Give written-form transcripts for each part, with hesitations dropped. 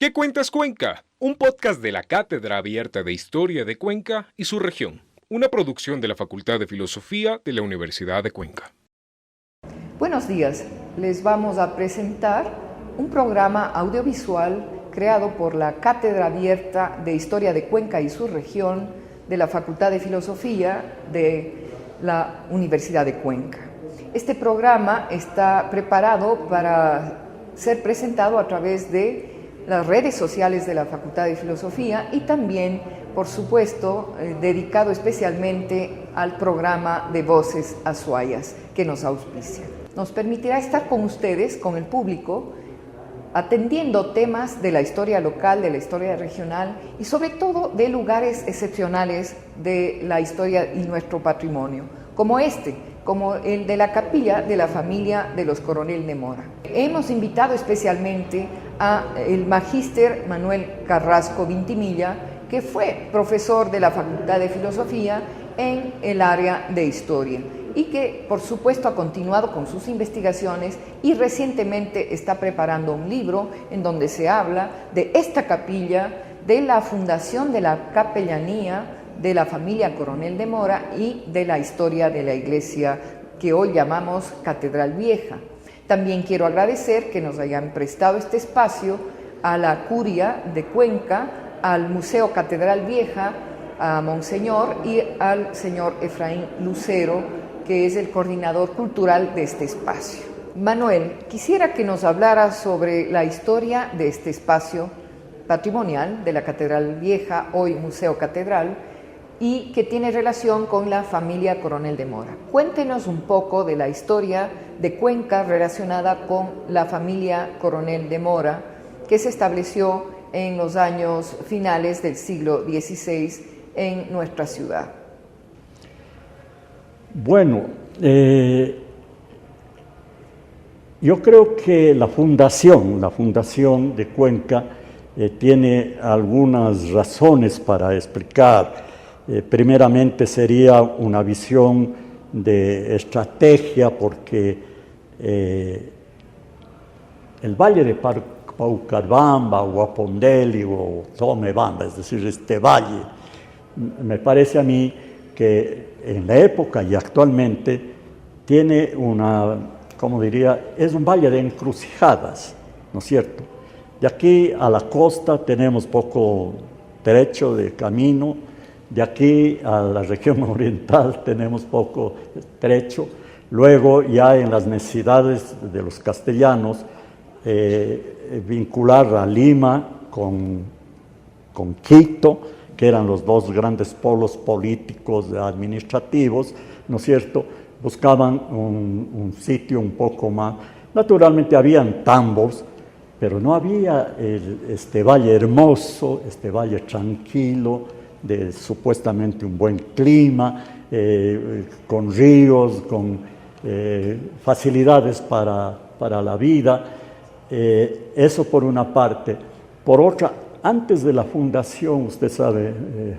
¿Qué cuentas Cuenca? Un podcast de la Cátedra Abierta de Historia de Cuenca y su región, una producción de la Facultad de Filosofía de la Universidad de Cuenca. Buenos días, les vamos a presentar un programa audiovisual creado por la Cátedra Abierta de Historia de Cuenca y su región de la Facultad de Filosofía de la Universidad de Cuenca. Este programa está preparado para ser presentado a través de las redes sociales de la Facultad de Filosofía y también, por supuesto, dedicado especialmente al programa de Voces Azuayas que nos auspicia. Nos permitirá estar con ustedes, con el público, atendiendo temas de la historia local, de la historia regional y sobre todo de lugares excepcionales de la historia y nuestro patrimonio, como el de la capilla de la familia de los Coronel de Mora. Hemos invitado especialmente al magíster Manuel Carrasco Vintimilla, que fue profesor de la Facultad de Filosofía en el área de Historia y que, por supuesto, ha continuado con sus investigaciones y recientemente está preparando un libro en donde se habla de esta capilla, de la fundación de la capellanía de la familia Coronel de Mora y de la historia de la iglesia que hoy llamamos Catedral Vieja. También quiero agradecer que nos hayan prestado este espacio a la Curia de Cuenca, al Museo Catedral Vieja, a Monseñor y al señor Efraín Lucero, que es el coordinador cultural de este espacio. Manuel, quisiera que nos hablara sobre la historia de este espacio patrimonial de la Catedral Vieja, hoy Museo Catedral, y que tiene relación con la familia Coronel de Mora. Cuéntenos un poco de la historia de Cuenca relacionada con la familia Coronel de Mora, que se estableció en los años finales del siglo XVI en nuestra ciudad. Bueno, yo creo que la fundación de Cuenca tiene algunas razones para explicar. Primeramente sería una visión de estrategia porque el valle de Paucarbamba, Guapondeli o Tomebamba, es decir, este valle, me parece a mí que en la época y actualmente tiene es un valle de encrucijadas, ¿no es cierto? De aquí a la costa tenemos poco trecho de camino. De aquí a la región oriental tenemos poco trecho. Luego, ya en las necesidades de los castellanos, vincular a Lima con Quito, que eran los dos grandes polos políticos administrativos, ¿no es cierto? Buscaban un sitio un poco más. Naturalmente habían tambos, pero no había este valle hermoso, este valle tranquilo, de supuestamente un buen clima, con ríos, con facilidades para la vida. Eso por una parte. Por otra, antes de la fundación, usted sabe,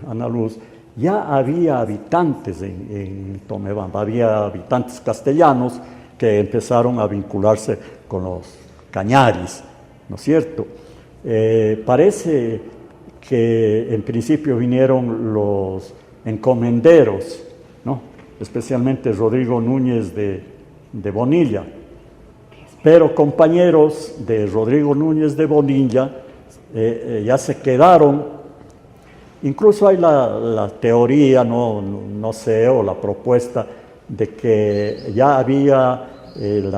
Ana Luz, ya había habitantes en Tomebamba, había habitantes castellanos que empezaron a vincularse con los cañaris, ¿no es cierto? Parece que en principio vinieron los encomenderos, ¿no? Especialmente Rodrigo Núñez de Bonilla. Pero compañeros de Rodrigo Núñez de Bonilla ya se quedaron. Incluso hay la teoría, no sé, o la propuesta de que ya había el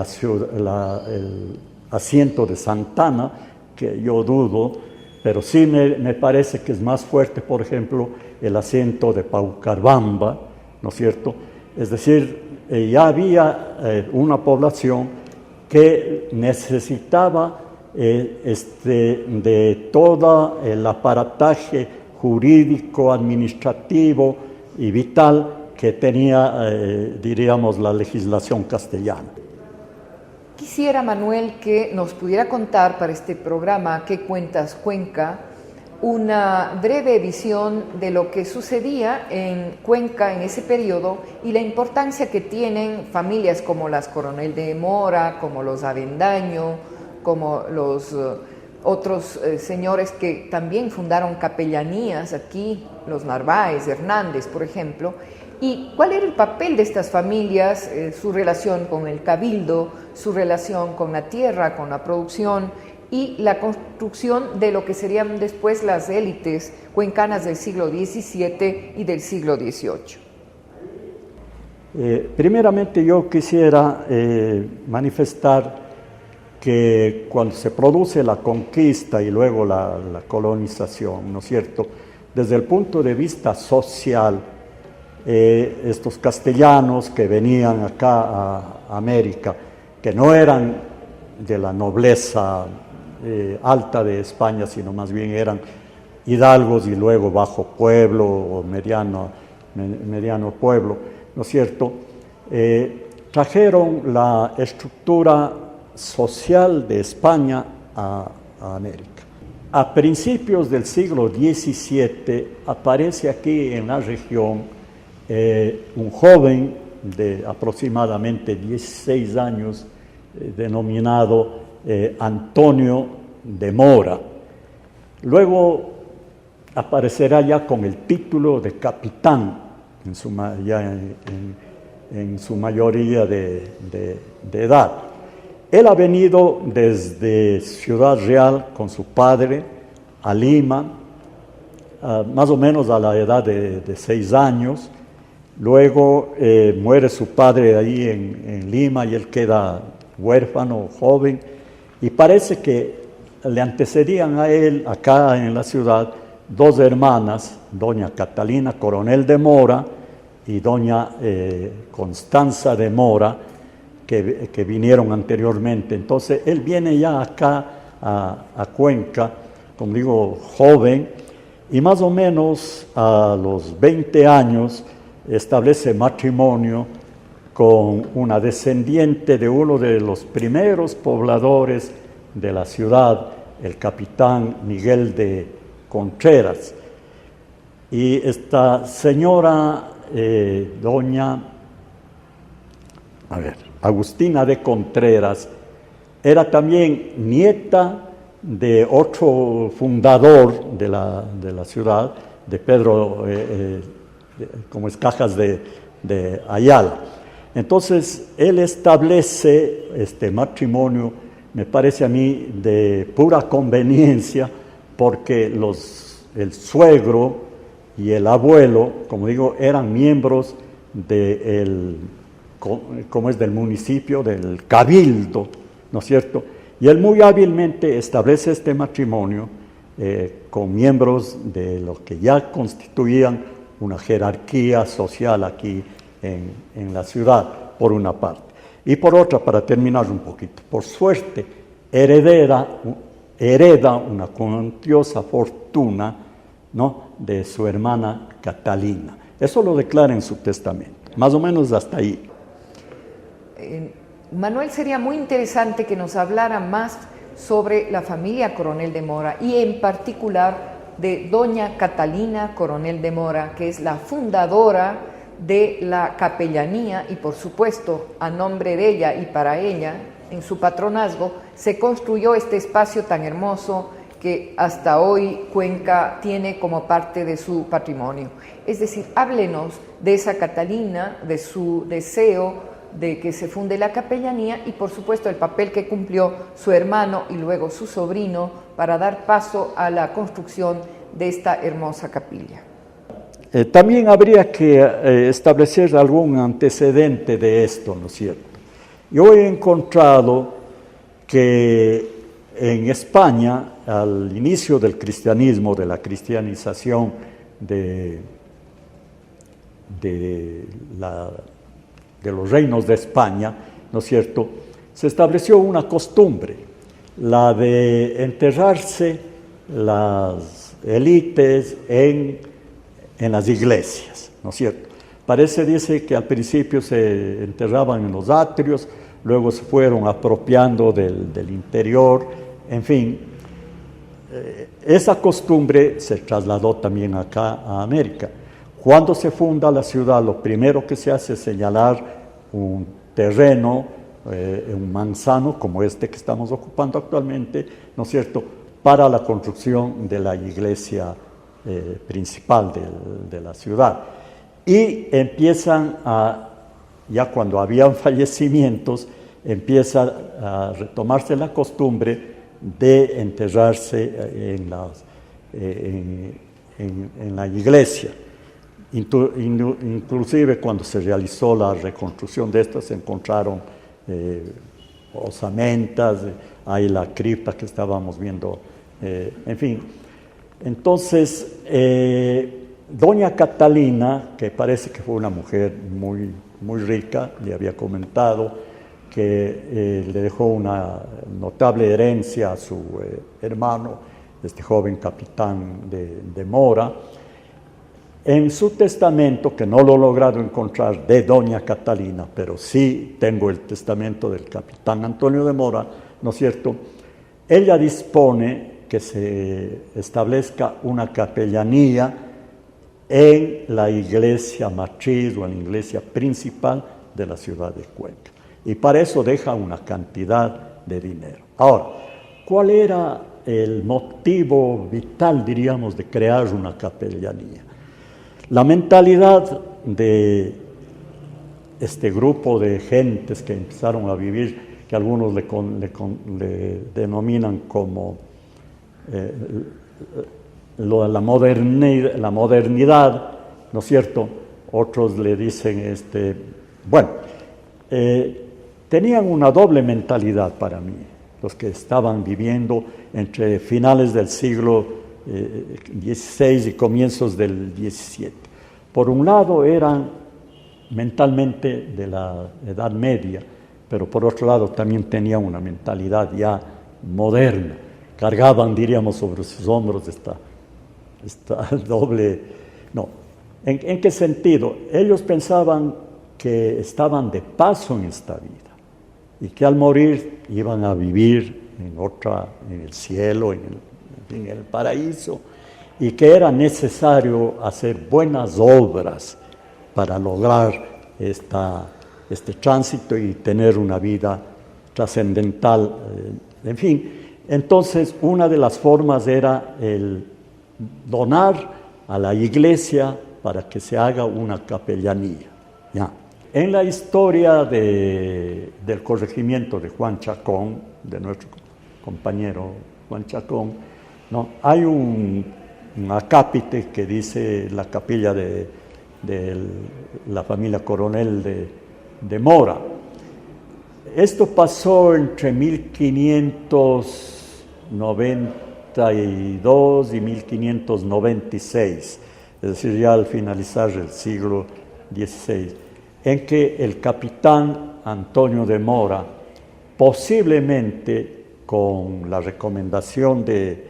asiento de Santana, que yo dudo, pero sí me parece que es más fuerte, por ejemplo, el asiento de Paucarbamba, ¿no es cierto? Es decir, ya había una población que necesitaba de todo el aparataje jurídico, administrativo y vital que tenía, diríamos, la legislación castellana. Quisiera, Manuel, que nos pudiera contar para este programa ¿Qué cuentas Cuenca? Una breve visión de lo que sucedía en Cuenca en ese periodo y la importancia que tienen familias como las Coronel de Mora, como los Avendaño, como los otros señores que también fundaron capellanías aquí, los Narváez, Hernández, por ejemplo. ¿Y cuál era el papel de estas familias, su relación con el cabildo, su relación con la tierra, con la producción y la construcción de lo que serían después las élites cuencanas del siglo XVII y del siglo XVIII? Primeramente yo quisiera manifestar que cuando se produce la conquista y luego la colonización, ¿no es cierto?, desde el punto de vista social, estos castellanos que venían acá a América, que no eran de la nobleza alta de España, sino más bien eran hidalgos y luego bajo pueblo o mediano pueblo, ¿no es cierto?, trajeron la estructura social de España a América. A principios del siglo XVII aparece aquí en la región un joven de aproximadamente 16 años denominado Antonio de Mora. Luego aparecerá ya con el título de capitán en su mayoría de edad. Él ha venido desde Ciudad Real con su padre a Lima, más o menos a la edad de 6 años. Luego muere su padre ahí en Lima y él queda huérfano, joven, y parece que le antecedían a él acá en la ciudad 2 hermanas, doña Catalina Coronel de Mora y doña Constanza de Mora, que vinieron anteriormente. Entonces él viene ya acá a Cuenca, como digo, joven, y más o menos a los 20 años establece matrimonio con una descendiente de uno de los primeros pobladores de la ciudad, el capitán Miguel de Contreras. Y esta señora, doña Agustina de Contreras, era también nieta de otro fundador de la ciudad, de Pedro, como es Cajas de Ayala. Entonces, él establece este matrimonio, me parece a mí, de pura conveniencia, porque el suegro y el abuelo, como digo, eran miembros del municipio, del cabildo, ¿no es cierto? Y él muy hábilmente establece este matrimonio con miembros de lo que ya constituían una jerarquía social aquí en la ciudad, por una parte. Y por otra, para terminar un poquito, por suerte, hereda una cuantiosa fortuna, ¿no?, de su hermana Catalina. Eso lo declara en su testamento, más o menos hasta ahí. Manuel, sería muy interesante que nos hablara más sobre la familia Coronel de Mora y en particular de doña Catalina Coronel de Mora, que es la fundadora de la capellanía y por supuesto a nombre de ella y para ella, en su patronazgo, se construyó este espacio tan hermoso que hasta hoy Cuenca tiene como parte de su patrimonio. Es decir, háblenos de esa Catalina, de su deseo de que se funde la capellanía y por supuesto el papel que cumplió su hermano y luego su sobrino para dar paso a la construcción de esta hermosa capilla. También habría que establecer algún antecedente de esto, ¿no es cierto? Yo he encontrado que en España, al inicio del cristianismo, de la cristianización de los reinos de España, ¿no es cierto?, se estableció una costumbre, la de enterrarse las élites en las iglesias, ¿no es cierto? Dice que al principio se enterraban en los atrios, luego se fueron apropiando del interior, en fin. Esa costumbre se trasladó también acá a América. Cuando se funda la ciudad, lo primero que se hace es señalar un terreno, un manzano como este que estamos ocupando actualmente, ¿no es cierto?, para la construcción de la iglesia principal de la ciudad. Y empiezan ya cuando habían fallecimientos, empieza a retomarse la costumbre de enterrarse en la iglesia. Inclusive cuando se realizó la reconstrucción de esto, se encontraron osamentas, hay la cripta que estábamos viendo, en fin. Entonces, doña Catalina, que parece que fue una mujer muy rica, le había comentado que le dejó una notable herencia a su hermano, este joven capitán de Mora. En su testamento, que no lo he logrado encontrar de doña Catalina, pero sí tengo el testamento del capitán Antonio de Mora, ¿no es cierto? Ella dispone que se establezca una capellanía en la iglesia matriz o en la iglesia principal de la ciudad de Cuenca. Y para eso deja una cantidad de dinero. Ahora, ¿cuál era el motivo vital, diríamos, de crear una capellanía? La mentalidad de este grupo de gentes que empezaron a vivir, que algunos le denominan como la modernidad, ¿no es cierto? Otros le dicen, tenían una doble mentalidad para mí, los que estaban viviendo entre finales del siglo XVI y comienzos del XVII. Por un lado eran mentalmente de la Edad Media, pero por otro lado también tenían una mentalidad ya moderna. Cargaban, diríamos, sobre sus hombros esta doble... No, ¿en qué sentido? Ellos pensaban que estaban de paso en esta vida y que al morir iban a vivir en el cielo, en el paraíso, y que era necesario hacer buenas obras para lograr este tránsito y tener una vida trascendental, en fin. Entonces, una de las formas era el donar a la iglesia para que se haga una capellanía. ¿Ya? En la historia del corregimiento de Juan Chacón, de nuestro compañero Juan Chacón, ¿no? Hay un acápite que dice la capilla de la familia Coronel de Mora. Esto pasó entre 1592 y 1596, es decir, ya al finalizar el siglo XVI, en que el capitán Antonio de Mora, posiblemente con la recomendación de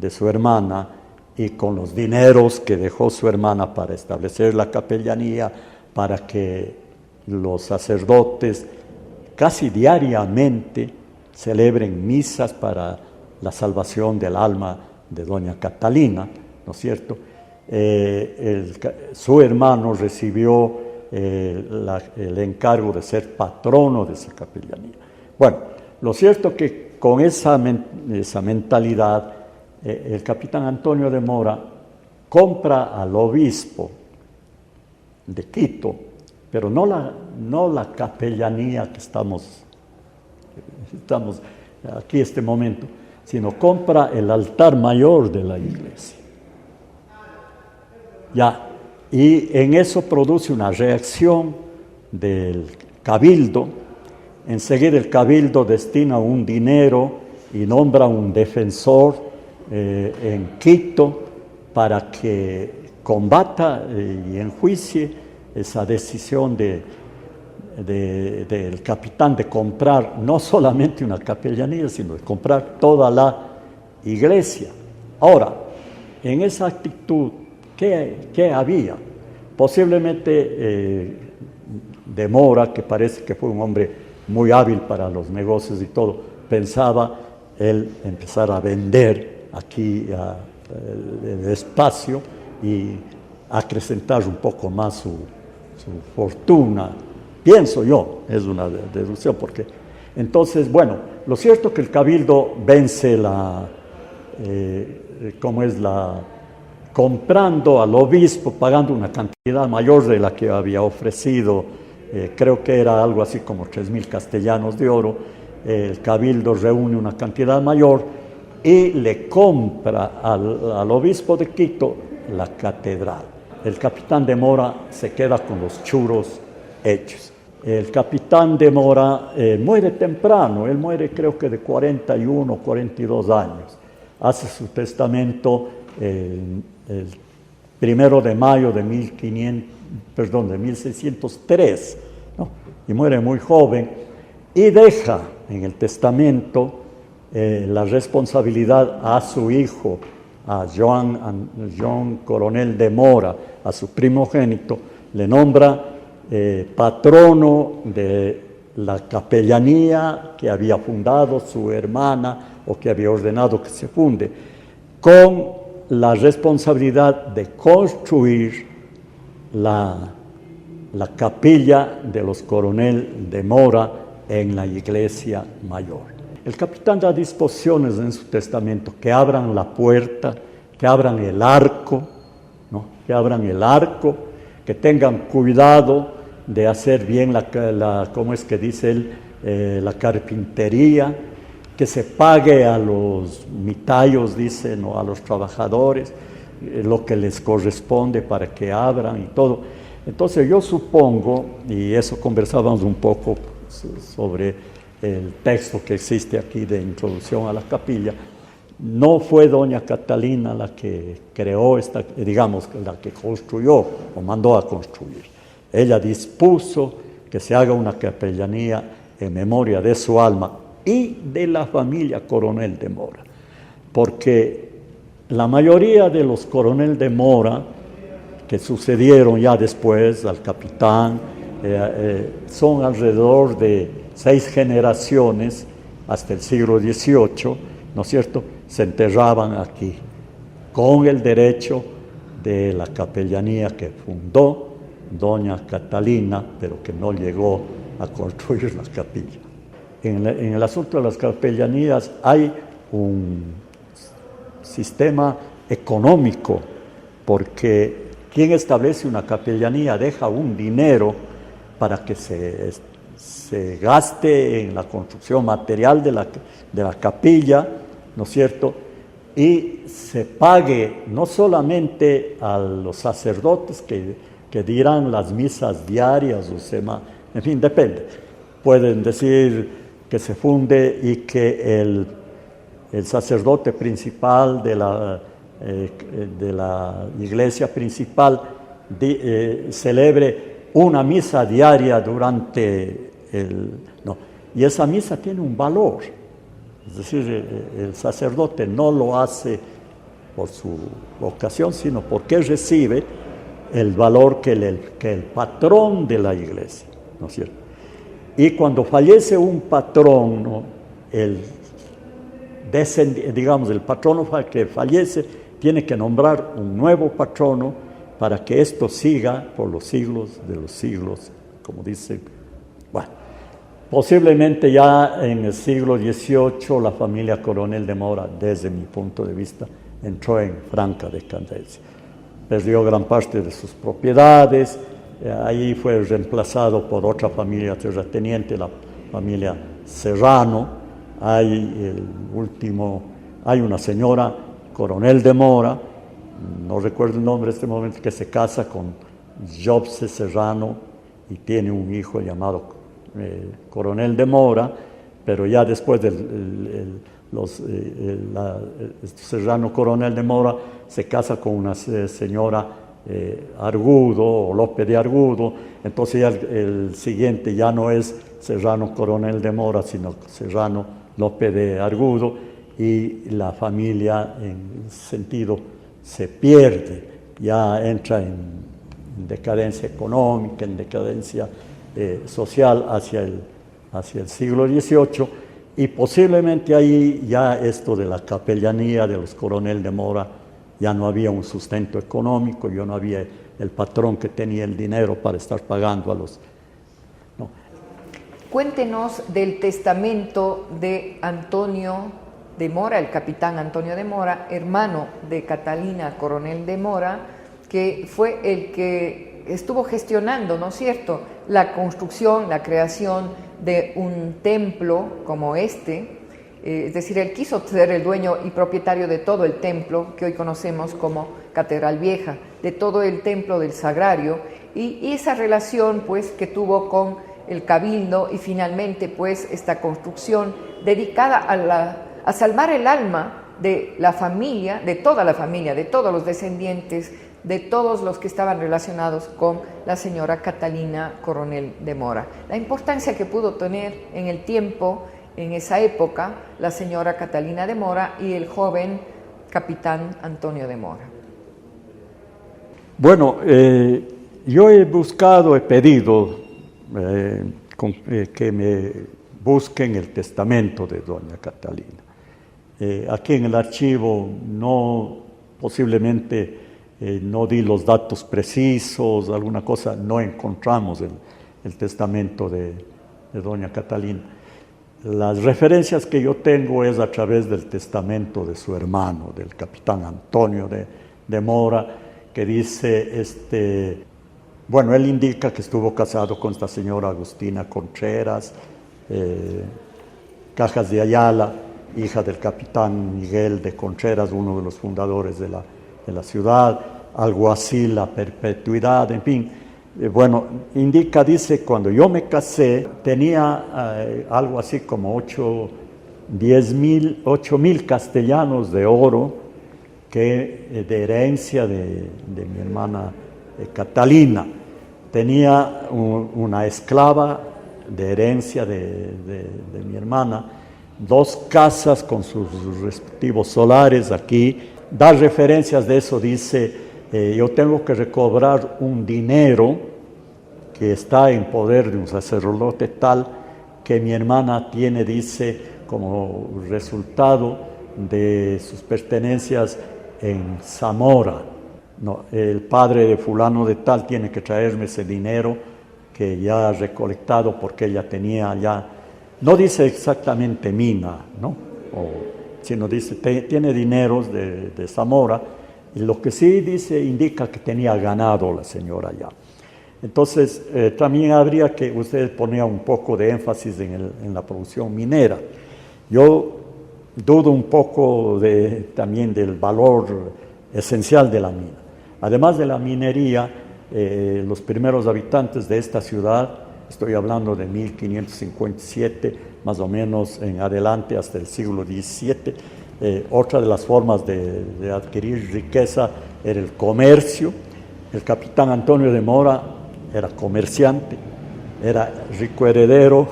su hermana y con los dineros que dejó su hermana para establecer la capellanía, para que los sacerdotes casi diariamente celebren misas para la salvación del alma de doña Catalina, ¿no es cierto? Su hermano recibió el encargo de ser patrono de esa capellanía. Bueno, lo cierto es que con esa mentalidad, el capitán Antonio de Mora compra al obispo de Quito, pero no la capellanía que estamos aquí en este momento, sino compra el altar mayor de la iglesia. Ya, y en eso produce una reacción del cabildo. Enseguida el cabildo destina un dinero y nombra un defensor en Quito para que combata y enjuicie esa decisión del capitán de comprar no solamente una capellanía, sino de comprar toda la iglesia. Ahora, en esa actitud, ¿qué había? Posiblemente de Mora, que parece que fue un hombre muy hábil para los negocios y todo, pensaba él empezar a vender aquí el espacio y acrecentar un poco más su fortuna. Pienso yo, es una deducción, porque entonces, bueno, lo cierto es que el cabildo vence como es comprando al obispo, pagando una cantidad mayor de la que había ofrecido, creo que era algo así como 3.000 castellanos de oro. El cabildo reúne una cantidad mayor y le compra al obispo de Quito la catedral. El capitán de Mora se queda con los churos hechos. El capitán de Mora muere temprano, él muere creo que de 41, 42 años. Hace su testamento el 1 de mayo de 1603, ¿no? Y muere muy joven y deja en el testamento la responsabilidad a su hijo, a Joan Coronel de Mora, a su primogénito, le nombra patrono de la capellanía que había fundado su hermana o que había ordenado que se funde, con la responsabilidad de construir la capilla de los Coronel de Mora en la iglesia mayor. El capitán da disposiciones en su testamento que abran la puerta, que abran el arco, ¿no? Que abran el arco, que tengan cuidado de hacer bien ¿cómo es que dice él? La carpintería, que se pague a los mitayos, dicen, o a los trabajadores, lo que les corresponde para que abran y todo. Entonces yo supongo, y eso conversábamos un poco sobre el texto que existe aquí de introducción a la capilla, no fue doña Catalina la que creó la que construyó o mandó a construir. Ella dispuso que se haga una capellanía en memoria de su alma y de la familia Coronel de Mora, porque la mayoría de los Coronel de Mora que sucedieron ya después al capitán son alrededor de 6 generaciones hasta el siglo XVIII, ¿no es cierto? Se enterraban aquí con el derecho de la capellanía que fundó doña Catalina, pero que no llegó a construir la capilla. En el asunto de las capellanías hay un sistema económico, porque quien establece una capellanía deja un dinero para que se gaste en la construcción material de la capilla, ¿no es cierto? Y se pague no solamente a los sacerdotes que dirán las misas diarias, en fin, depende. Pueden decir que se funde y que el sacerdote principal de la iglesia principal celebre una misa diaria y esa misa tiene un valor. Es decir, el sacerdote no lo hace por su vocación, sino porque recibe el valor que el patrón de la iglesia, ¿no es cierto? Y cuando fallece un patrón, ¿no? el patrono que fallece tiene que nombrar un nuevo patrono para que esto siga por los siglos de los siglos, como dice. Bueno, posiblemente ya en el siglo XVIII la familia Coronel de Mora, desde mi punto de vista, entró en franca decadencia. Perdió gran parte de sus propiedades, ahí fue reemplazado por otra familia terrateniente, la familia Serrano. Hay una señora Coronel de Mora, no recuerdo el nombre en este momento, que se casa con Jobse Serrano y tiene un hijo llamado Coronel de Mora, pero ya después Serrano Coronel de Mora se casa con una señora Argudo o López de Argudo, entonces ya el siguiente ya no es Serrano Coronel de Mora, sino Serrano López de Argudo, y la familia en sentido se pierde, ya entra en decadencia económica, en decadencia social hacia el siglo XVIII, y posiblemente ahí ya esto de la capellanía de los Coronel de Mora ya no había un sustento económico, ya no había el patrón que tenía el dinero para estar pagando a los... No. Cuéntenos del testamento de Antonio de Mora, el capitán Antonio de Mora, hermano de Catalina Coronel de Mora, que fue el que estuvo gestionando, ¿no es cierto?, la construcción, la creación de un templo como este. Es decir, él quiso ser el dueño y propietario de todo el templo que hoy conocemos como Catedral Vieja, de todo el templo del Sagrario, y esa relación pues que tuvo con el Cabildo, y finalmente pues esta construcción dedicada a salvar el alma de la familia, de toda la familia, de todos los descendientes, de todos los que estaban relacionados con la señora Catalina Coronel de Mora. La importancia que pudo tener en el tiempo, en esa época, la señora Catalina de Mora y el joven capitán Antonio de Mora. Bueno, yo he buscado, he pedido que me busquen el testamento de doña Catalina. Aquí en el archivo posiblemente no di los datos precisos, alguna cosa, no encontramos el testamento de doña Catalina. Las referencias que yo tengo es a través del testamento de su hermano, del capitán Antonio de Mora, que dice, bueno, él indica que estuvo casado con esta señora Agustina Contreras, Cajas de Ayala, hija del capitán Miguel de Contreras, uno de los fundadores de la ciudad, alguacil a perpetuidad, en fin. Bueno, dice, cuando yo me casé, tenía algo así como 8,000 castellanos de oro de herencia de mi hermana Catalina. Tenía una esclava de herencia de mi hermana, 2 casas con sus respectivos solares aquí. Da referencias de eso, dice, yo tengo que recobrar un dinero que está en poder de un sacerdote tal que mi hermana tiene, dice, como resultado de sus pertenencias en Zamora. No, el padre de fulano de tal tiene que traerme ese dinero que ya ha recolectado porque ella tenía ya, no dice exactamente mina, ¿no? Sino dice, tiene dineros de Zamora, y lo que sí dice, indica que tenía ganado la señora ya. Entonces, también habría que, usted ponía un poco de énfasis en la producción minera. Yo dudo un poco también del valor esencial de la mina. Además de la minería, los primeros habitantes de esta ciudad, estoy hablando de 1557, más o menos en adelante hasta el siglo XVII, otra de las formas de adquirir riqueza era el comercio. El capitán Antonio de Mora era comerciante, era rico heredero,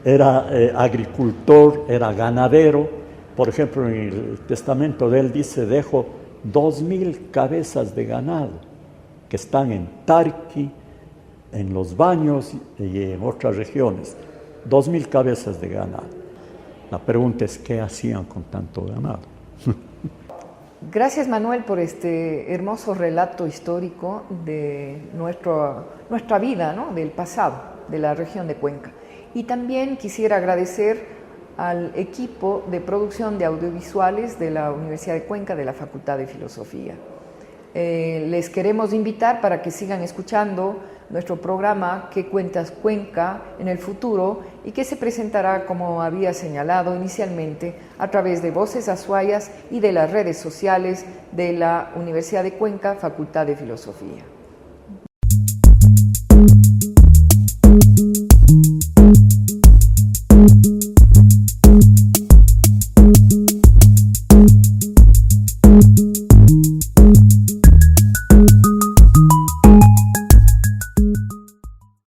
era agricultor, era ganadero. Por ejemplo, en el testamento de él dice, dejo 2,000 cabezas de ganado que están en Tarqui, en Los Baños y en otras regiones. 2,000 cabezas de ganado. La pregunta es, ¿qué hacían con tanto ganado? Gracias, Manuel, por este hermoso relato histórico de nuestra vida, ¿no?, del pasado, de la región de Cuenca. Y también quisiera agradecer al equipo de producción de audiovisuales de la Universidad de Cuenca, de la Facultad de Filosofía. Les queremos invitar para que sigan escuchando nuestro programa ¿Qué cuentas Cuenca? En el futuro, y que se presentará, como había señalado inicialmente, a través de Voces Azuayas y de las redes sociales de la Universidad de Cuenca, Facultad de Filosofía.